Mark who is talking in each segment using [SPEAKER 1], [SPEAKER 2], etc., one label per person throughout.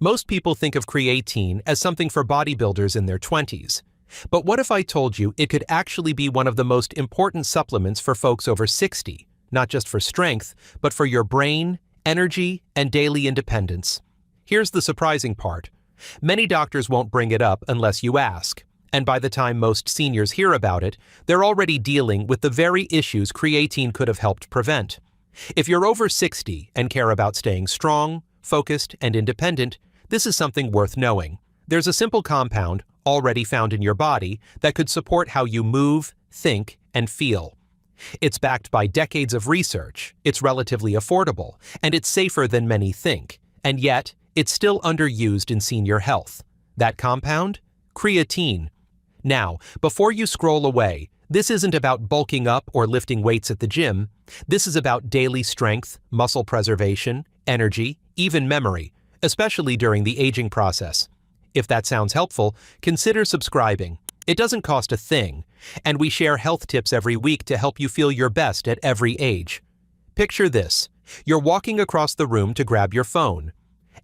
[SPEAKER 1] Most people think of creatine as something for bodybuilders in their 20s. But what if I told you it could actually be one of the most important supplements for folks over 60, not just for strength, but for your brain, energy, and daily independence? Here's the surprising part. Many doctors won't bring it up unless you ask. And by the time most seniors hear about it, they're already dealing with the very issues creatine could have helped prevent. If you're over 60 and care about staying strong, focused, and independent, this is something worth knowing. There's a simple compound, already found in your body, that could support how you move, think, and feel. It's backed by decades of research, it's relatively affordable, and it's safer than many think. And yet, it's still underused in senior health. That compound? Creatine. Now, before you scroll away, this isn't about bulking up or lifting weights at the gym. This is about daily strength, muscle preservation, energy, even memory, especially during the aging process. If that sounds helpful, consider subscribing. It doesn't cost a thing, and we share health tips every week to help you feel your best at every age. Picture this. You're walking across the room to grab your phone.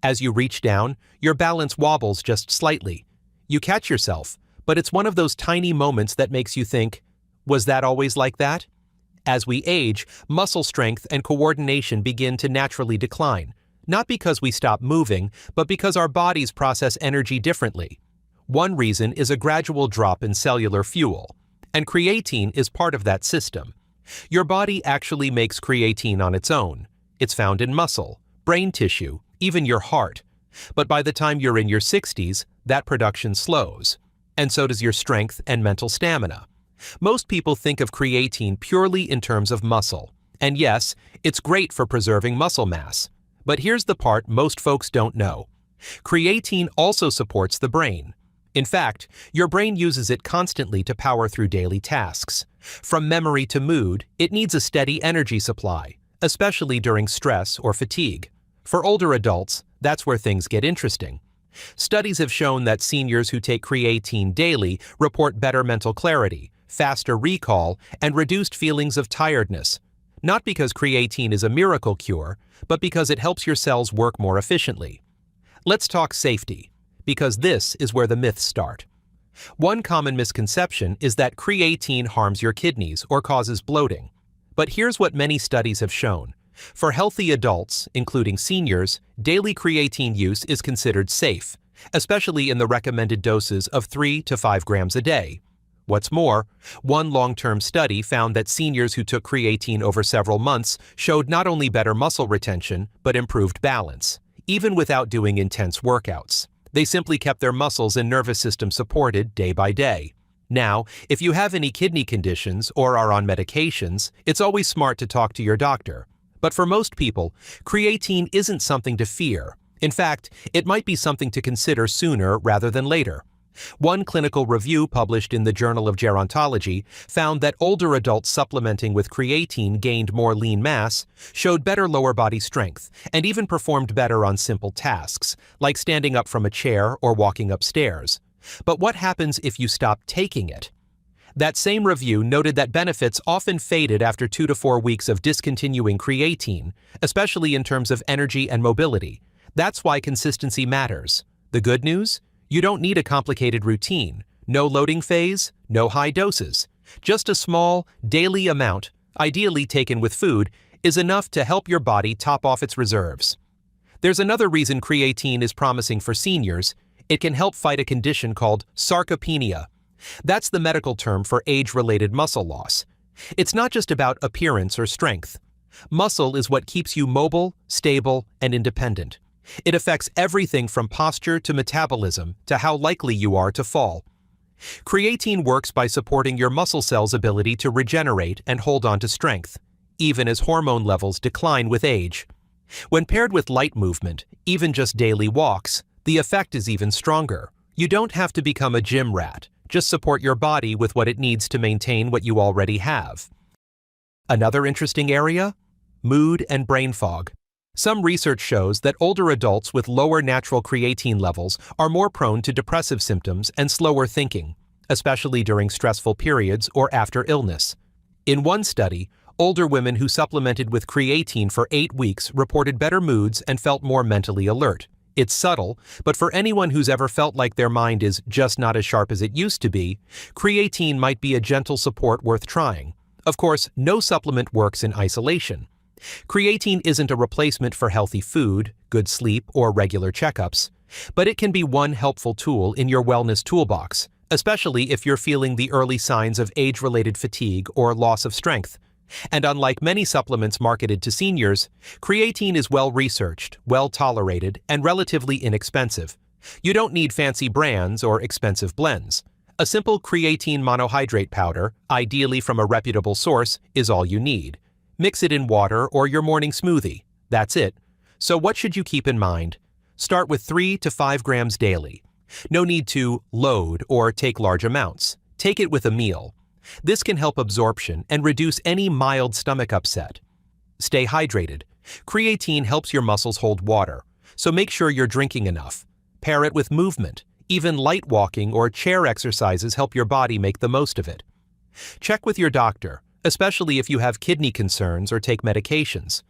[SPEAKER 1] As you reach down, your balance wobbles just slightly. You catch yourself, but it's one of those tiny moments that makes you think, was that always like that? As we age, muscle strength and coordination begin to naturally decline, not because we stop moving, but because our bodies process energy differently. One reason is a gradual drop in cellular fuel, and creatine is part of that system. Your body actually makes creatine on its own. It's found in muscle, brain tissue, even your heart. But by the time you're in your 60s, that production slows. And so does your strength and mental stamina. Most people think of creatine purely in terms of muscle. And yes, it's great for preserving muscle mass. But here's the part most folks don't know. Creatine also supports the brain. In fact, your brain uses it constantly to power through daily tasks. From memory to mood, it needs a steady energy supply, especially during stress or fatigue. For older adults, that's where things get interesting. Studies have shown that seniors who take creatine daily report better mental clarity, faster recall, and reduced feelings of tiredness. Not because creatine is a miracle cure, but because it helps your cells work more efficiently. Let's talk safety, because this is where the myths start. One common misconception is that creatine harms your kidneys or causes bloating. But here's what many studies have shown. For healthy adults, including seniors, daily creatine use is considered safe, especially in the recommended doses of 3 to 5 grams a day. What's more, one long-term study found that seniors who took creatine over several months showed not only better muscle retention, but improved balance, even without doing intense workouts. They simply kept their muscles and nervous system supported day by day. Now, if you have any kidney conditions or are on medications, it's always smart to talk to your doctor. But for most people, creatine isn't something to fear. In fact, it might be something to consider sooner rather than later. One clinical review published in the Journal of Gerontology found that older adults supplementing with creatine gained more lean mass, showed better lower body strength, and even performed better on simple tasks, like standing up from a chair or walking upstairs. But what happens if you stop taking it? That same review noted that benefits often faded after 2 to 4 weeks of discontinuing creatine, especially in terms of energy and mobility. That's why consistency matters. The good news? You don't need a complicated routine. No loading phase, no high doses. Just a small, daily amount, ideally taken with food, is enough to help your body top off its reserves. There's another reason creatine is promising for seniors. It can help fight a condition called sarcopenia. That's the medical term for age-related muscle loss. It's not just about appearance or strength. Muscle is what keeps you mobile, stable, and independent. It affects everything from posture to metabolism to how likely you are to fall. Creatine works by supporting your muscle cells' ability to regenerate and hold on to strength, even as hormone levels decline with age. When paired with light movement, even just daily walks, the effect is even stronger. You don't have to become a gym rat. Just support your body with what it needs to maintain what you already have. Another interesting area? Mood and brain fog. Some research shows that older adults with lower natural creatine levels are more prone to depressive symptoms and slower thinking, especially during stressful periods or after illness. In one study, older women who supplemented with creatine for 8 weeks reported better moods and felt more mentally alert, It's subtle, but for anyone who's ever felt like their mind is just not as sharp as it used to be, creatine might be a gentle support worth trying. Of course, no supplement works in isolation. Creatine isn't a replacement for healthy food, good sleep, or regular checkups, but it can be one helpful tool in your wellness toolbox, especially if you're feeling the early signs of age-related fatigue or loss of strength. And unlike many supplements marketed to seniors, creatine is well-researched, well-tolerated, and relatively inexpensive. You don't need fancy brands or expensive blends. A simple creatine monohydrate powder, ideally from a reputable source, is all you need. Mix it in water or your morning smoothie. That's it. So what should you keep in mind? Start with 3 to 5 grams daily. No need to load or take large amounts. Take it with a meal. This can help absorption and reduce any mild stomach upset. Stay hydrated. Creatine helps your muscles hold water, so make sure you're drinking enough. Pair it with movement. Even light walking or chair exercises help your body make the most of it. Check with your doctor, especially if you have kidney concerns or take medications.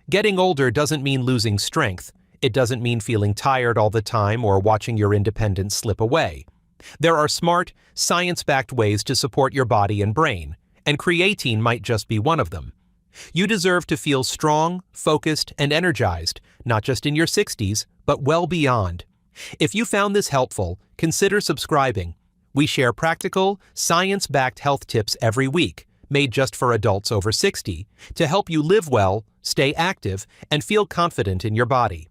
[SPEAKER 1] Getting older doesn't mean losing strength. It doesn't mean feeling tired all the time or watching your independence slip away. There are smart, science-backed ways to support your body and brain, and creatine might just be one of them. You deserve to feel strong, focused, and energized, not just in your 60s, but well beyond. If you found this helpful, consider subscribing. We share practical, science-backed health tips every week, made just for adults over 60, to help you live well, stay active, and feel confident in your body.